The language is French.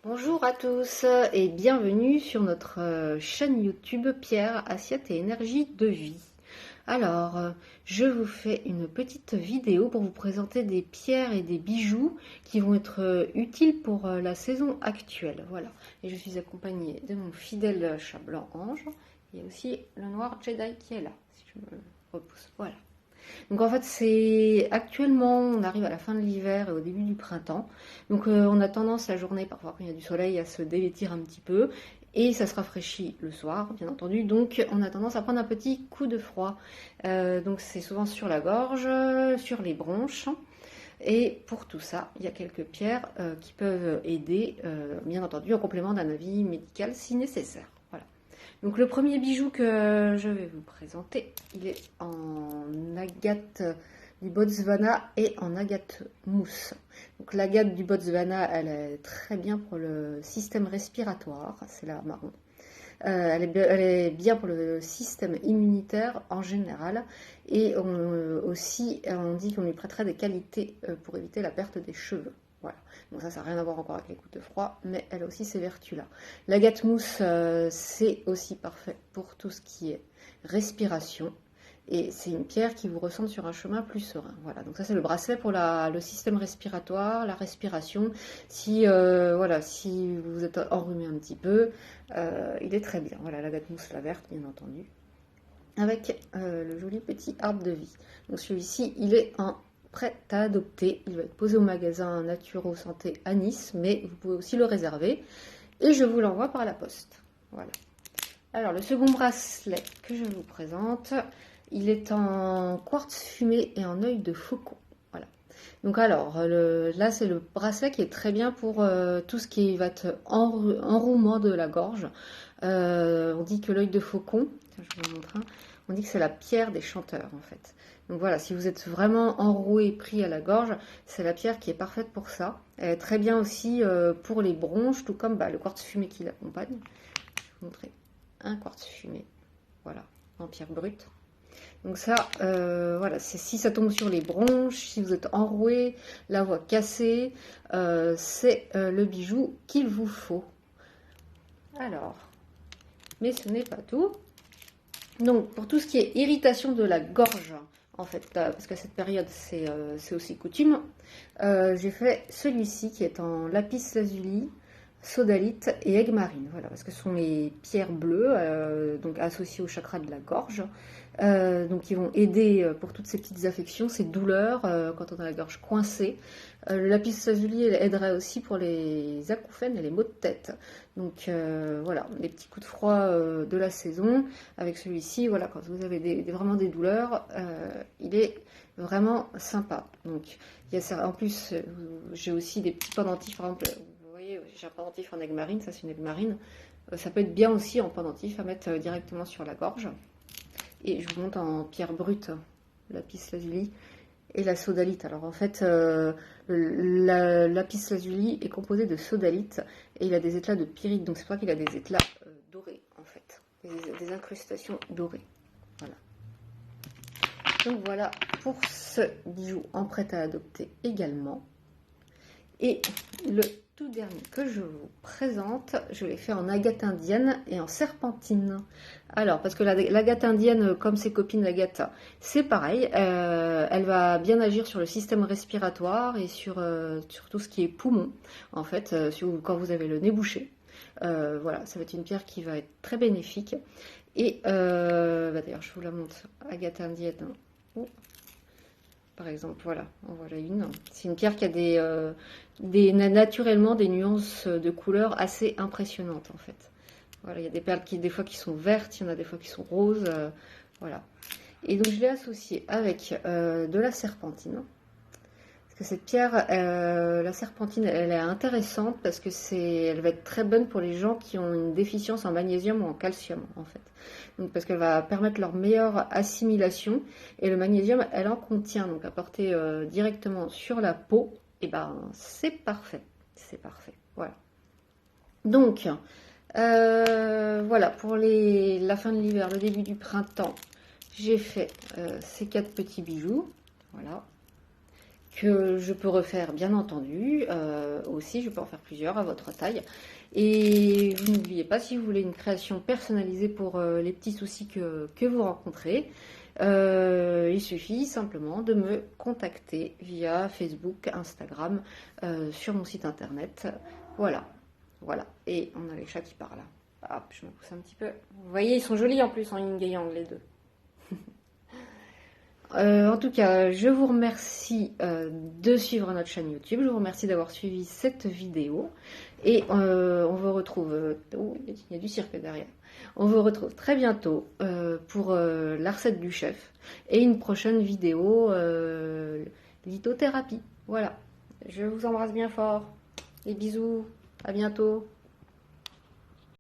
Bonjour à tous et bienvenue sur notre chaîne YouTube Pierre, Assiette et Énergie de Vie. Alors, je vous fais une petite vidéo pour vous présenter des pierres et des bijoux qui vont être utiles pour la saison actuelle. Voilà. Et je suis accompagnée de mon fidèle chat blanc Ange. Il y a aussi le noir Jedi qui est là, si je me repousse. Voilà. Donc en fait, c'est actuellement, on arrive à la fin de l'hiver et au début du printemps. Donc on a tendance la journée, parfois quand il y a du soleil, à se dévêtir un petit peu. Et ça se rafraîchit le soir, bien entendu. Donc on a tendance à prendre un petit coup de froid. Donc c'est souvent sur la gorge, sur les bronches. Et pour tout ça, il y a quelques pierres qui peuvent aider, bien entendu, en complément d'un avis médical si nécessaire. Voilà. Donc le premier bijou que je vais vous présenter, il est en agate du Botswana et en agate mousse. Donc l'agate du Botswana, elle est très bien pour le système respiratoire, c'est la marron. Elle est bien pour le système immunitaire en général. Et aussi, on dit qu'on lui prêterait des qualités pour éviter la perte des cheveux. Voilà. Donc ça n'a rien à voir encore avec les coups de froid, mais elle a aussi ces vertus-là. L'agate mousse, c'est aussi parfait pour tout ce qui est respiration. Et c'est une pierre qui vous ressemble sur un chemin plus serein. Voilà, donc ça c'est le bracelet pour le système respiratoire, la respiration. Si, voilà, si vous êtes enrhumé un petit peu, il est très bien. Voilà, l'agate mousse, la verte, bien entendu. Avec le joli petit arbre de vie. Donc celui-ci, il est en prêt à adopter. Il va être posé au magasin Naturo Santé à Nice, mais vous pouvez aussi le réserver. Et je vous l'envoie par la poste. Voilà. Alors, le second bracelet que je vous présente, il est en quartz fumé et en œil de faucon. Voilà. Donc alors, là c'est le bracelet qui est très bien pour tout ce qui va être enrouement de la gorge. On dit que l'œil de faucon, je vous en montre un, on dit que c'est la pierre des chanteurs en fait. Donc voilà, si vous êtes vraiment enroué, pris à la gorge, c'est la pierre qui est parfaite pour ça. Elle est très bien aussi pour les bronches, tout comme le quartz fumé qui l'accompagne. Je vais vous montrer un quartz fumé, voilà, en pierre brute. Donc ça, voilà, c'est si ça tombe sur les bronches, si vous êtes enroué, la voix cassée, c'est le bijou qu'il vous faut. Alors, mais ce n'est pas tout. Donc, pour tout ce qui est irritation de la gorge, en fait, parce qu'à cette période, c'est aussi coutume, j'ai fait celui-ci qui est en lapis lazuli, sodalite et aigue marine. Voilà, parce que ce sont les pierres bleues, donc associées au chakra de la gorge. Donc, ils vont aider pour toutes ces petites affections, ces douleurs quand on a la gorge coincée. Le lapis lazuli aiderait aussi pour les acouphènes et les maux de tête. Donc voilà, les petits coups de froid de la saison. Avec celui-ci, voilà, quand vous avez vraiment des douleurs, il est vraiment sympa. Donc, il y a, en plus, j'ai aussi des petits pendentifs, par exemple. Vous voyez, j'ai un pendentif en aigue marine, ça c'est une aigue marine. Ça peut être bien aussi en pendentif à mettre directement sur la gorge. Et je vous montre en pierre brute, lapis lazuli et la sodalite. Alors en fait, la lapis lazuli est composé de sodalite et il a des éclats de pyrite. Donc c'est pour ça qu'il a des éclats dorés en fait, des incrustations dorées. Voilà. Donc voilà pour ce bijou en prêt à adopter également. Et le tout dernier que je vous présente, je l'ai fait en agate indienne et en serpentine. Alors, parce que l'agate indienne, comme ses copines l'agate, c'est pareil. Elle va bien agir sur le système respiratoire et sur tout ce qui est poumon, en fait, quand vous avez le nez bouché. Voilà, ça va être une pierre qui va être très bénéfique. Et d'ailleurs, je vous la montre, agate indienne. Oh. Par exemple, voilà, en voilà une. C'est une pierre qui a naturellement des nuances de couleurs assez impressionnantes en fait. Voilà, il y a des perles des fois qui sont vertes, il y en a des fois qui sont roses, voilà. Et donc je l'ai associée avec de la serpentine. Parce que cette pierre, la serpentine, elle est intéressante parce que elle va être très bonne pour les gens qui ont une déficience en magnésium ou en calcium en fait. Donc, parce qu'elle va permettre leur meilleure assimilation et le magnésium, elle en contient. Donc à porter directement sur la peau, et ben c'est parfait, c'est parfait. Voilà. Donc voilà pour la fin de l'hiver, le début du printemps, j'ai fait ces 4 petits bijoux. Voilà. que je peux refaire, bien entendu. Aussi, je peux en faire plusieurs à votre taille. Et vous n'oubliez pas, si vous voulez une création personnalisée pour les petits soucis que vous rencontrez, il suffit simplement de me contacter via Facebook, Instagram, sur mon site internet. Voilà, voilà. Et on a les chats qui parlent. Hop, je me pousse un petit peu. Vous voyez, ils sont jolis en plus en yin et yang, les deux. En tout cas, je vous remercie de suivre notre chaîne YouTube. Je vous remercie d'avoir suivi cette vidéo. Et on vous retrouve... oh, il y a du cirque derrière. On vous retrouve très bientôt pour la recette du chef. Et une prochaine vidéo lithothérapie. Voilà. Je vous embrasse bien fort. Et bisous. À bientôt.